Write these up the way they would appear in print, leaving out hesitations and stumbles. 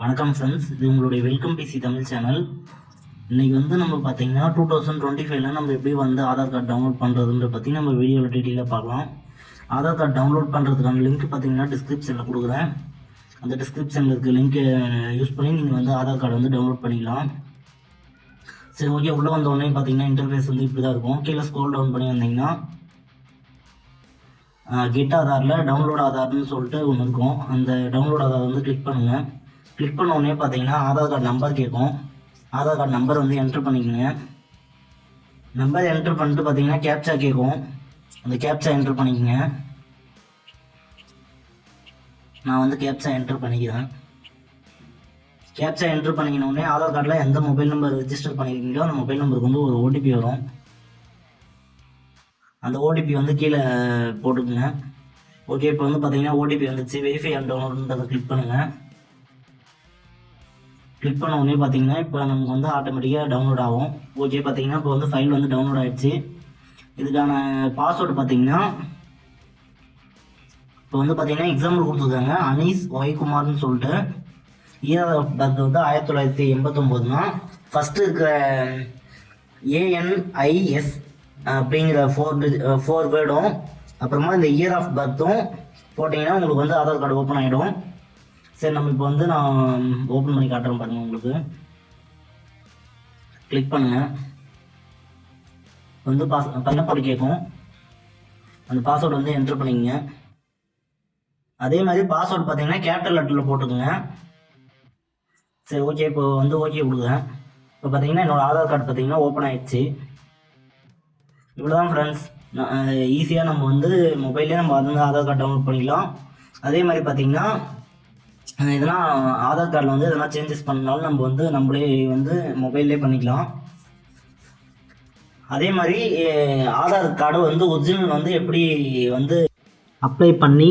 வணக்கம் ஃப்ரெண்ட்ஸ், இது உங்களுடைய வெல்கம் பிசி தமிழ் சேனல். இன்றைக்கி நம்ம பார்த்தீங்கன்னா 2025 நம்ம எப்படி ஆதார் கார்டு டவுன்லோட் பண்ணுறதுன்ற பற்றி நம்ம வீடியோவில் டீட்டெயிலாக பார்க்கலாம். ஆதார் கார்டு டவுன்லோட் பண்ணுறதுக்கான லிங்க் பார்த்தீங்கன்னா டிஸ்கிரிப்ஷனில் கொடுக்குறேன். அந்த டிஸ்கிரிப்ஷனில் இருக்க லிங்க்கை யூஸ் பண்ணி நீங்கள் ஆதார் கார்டு டவுன்லோட் பண்ணிக்கலாம். சரி, ஓகே. உள்ளே வந்தோடனே பார்த்தீங்கன்னா இன்டர்ஃபேஸ் இப்படி தான் இருக்கும். கீழே ஸ்க்ரோல் டவுன் பண்ணி வந்தீங்கன்னா கெட் ஆதாரில் டவுன்லோட் ஆதார்னு சொல்லிட்டு ஒன்று இருக்கும். அந்த டவுன்லோட் ஆதார் கிளிக் பண்ணுங்கள். கிளிக் பண்ண உடனே பார்த்தீங்கன்னா ஆதார் கார்டு நம்பர் கேட்கும். ஆதார் கார்டு நம்பர் என்ட்ரு பண்ணிக்கோங்க. நம்பர் என்ட்ரு பண்ணிட்டு பார்த்தீங்கன்னா கேப்சா கேட்கும். அந்த கேப்சா என்ட்ரு பண்ணிக்கோங்க. நான் கேப்சா என்ட்ரு பண்ணிக்கிறேன். கேப்சா என்ட்ரு பண்ணிக்கினோடனே ஆதார் கார்டில் எந்த மொபைல் நம்பர் ரிஜிஸ்டர் பண்ணியிருக்கீங்களோ அந்த மொபைல் நம்பருக்கு ஒரு ஓடிபி வரும். அந்த ஓடிபி கீழே போட்டுக்குங்க. ஓகே, இப்போ பார்த்தீங்கன்னா ஓடிபி வந்துச்சு. வெரிஃபை அண்ட் டவுன்லோடுன்றதை கிளிக் பண்ணுங்கள். கிளிக் பண்ண உடனே பார்த்தீங்கன்னா இப்போ நமக்கு ஆட்டோமேட்டிக்காக டவுன்லோட் ஆகும். ஓகே, பார்த்தீங்கன்னா இப்போ ஃபைல் டவுன்லோட் ஆகிடுச்சு. இதுக்கான பாஸ்வேர்டு பார்த்தீங்கன்னா இப்போ பார்த்தீங்கன்னா எக்ஸாம்பிள் கொடுத்துருக்காங்க. அனீஸ் ஒய்குமார்னு சொல்லிட்டு. இயர் ஆஃப் பர்த் 1989னா ஃபஸ்ட்டு இருக்கிற ANIS அப்படிங்கிற 4 வேர்டும் அப்புறமா இந்த இயர் ஆஃப் பர்த்தும் போட்டிங்கன்னா உங்களுக்கு ஆதார் கார்டு ஓப்பன் ஆகிடும். சரி, நம்ம இப்போ நான் ஓப்பன் பண்ணி காட்டுறேன் பாருங்கள். உங்களுக்கு கிளிக் பண்ணுங்கள். பாஸ்வேர்டு கேட்கும். அந்த பாஸ்வேர்டு என்ட்ரு பண்ணிக்கங்க. அதே மாதிரி பாஸ்வேர்டு பார்த்தீங்கன்னா கேபிட்டல் லெட்டரில் போட்டுக்கோங்க. சரி, ஓகே. இப்போ ஓகே கொடுக்குறேன். இப்போ பார்த்தீங்கன்னா என்னோடய ஆதார் கார்டு பார்த்தீங்கன்னா ஓப்பன் ஆகிடுச்சு. இவ்வளோதான் ஃப்ரெண்ட்ஸ். ஈஸியாக நம்ம மொபைல்லே நம்ம ஆதார் கார்டு டவுன்லோட் பண்ணிக்கலாம். அதே மாதிரி பார்த்தீங்கன்னா எதனா ஆதார் கார்டில் எதனா சேஞ்சஸ் பண்ணாலும் நம்ம நம்மளே மொபைல்லே பண்ணிக்கலாம். அதே மாதிரி ஆதார் கார்டு ஒரிஜினல் எப்படி அப்ளை பண்ணி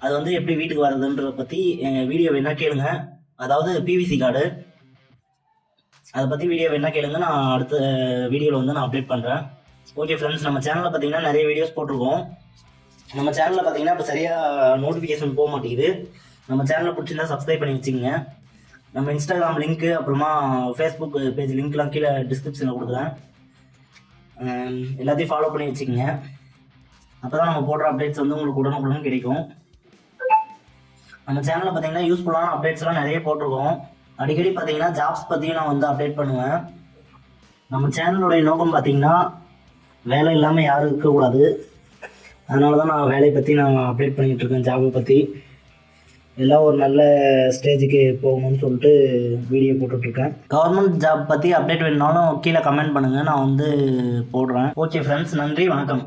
அது எப்படி வீட்டுக்கு வர்றதுன்றதை பற்றி வீடியோ வேணால் கேளுங்க. அதாவது பிவிசி கார்டு அதை பற்றி வீடியோ வேணால் கேளுங்க. நான் அடுத்த வீடியோவில் நான் அப்டேட் பண்ணுறேன். ஓகே ஃப்ரெண்ட்ஸ், நம்ம சேனலில் பார்த்தீங்கன்னா நிறைய வீடியோஸ் போட்டிருக்கோம். நம்ம சேனலில் பார்த்தீங்கன்னா இப்போ சரியாக நோட்டிஃபிகேஷன் போக மாட்டேங்குது. நம்ம சேனலை பிடிச்சிருந்தா சப்ஸ்கிரைப் பண்ணி வச்சுக்கோங்க. நம்ம இன்ஸ்டாகிராம் லிங்க்கு அப்புறமா ஃபேஸ்புக் பேஜ் லிங்க்லாம் கீழே டிஸ்கிரிப்ஷனில் கொடுக்குறேன். எல்லாத்தையும் ஃபாலோ பண்ணி வச்சுக்கோங்க. அப்போ தான் நம்ம போடுற அப்டேட்ஸ் உங்களுக்கு உடனுக்குடன் கிடைக்கும். நம்ம சேனலில் பார்த்தீங்கன்னா யூஸ்ஃபுல்லான அப்டேட்ஸ்லாம் நிறைய போட்டிருக்கோம். அடிக்கடி பார்த்தீங்கன்னா ஜாப்ஸ் பற்றியும் நான் அப்டேட் பண்ணுவேன். நம்ம சேனலுடைய நோக்கம் பார்த்தீங்கன்னா வேலை இல்லாமல் யாரும் இருக்கக்கூடாது. அதனால தான் நான் வேலையை பற்றி அப்டேட் பண்ணிகிட்ருக்கேன். ஜாபை பற்றி எல்லாம் ஒரு நல்ல ஸ்டேஜுக்கு போகணும்னு சொல்லிட்டு வீடியோ போட்டுட்ருக்கேன். கவர்மெண்ட் ஜாப் பற்றி அப்டேட் வேணுனாலும் கீழே கமெண்ட் பண்ணுங்கள், நான் போடுறேன். ஓகே ஃப்ரெண்ட்ஸ், நன்றி, வணக்கம்.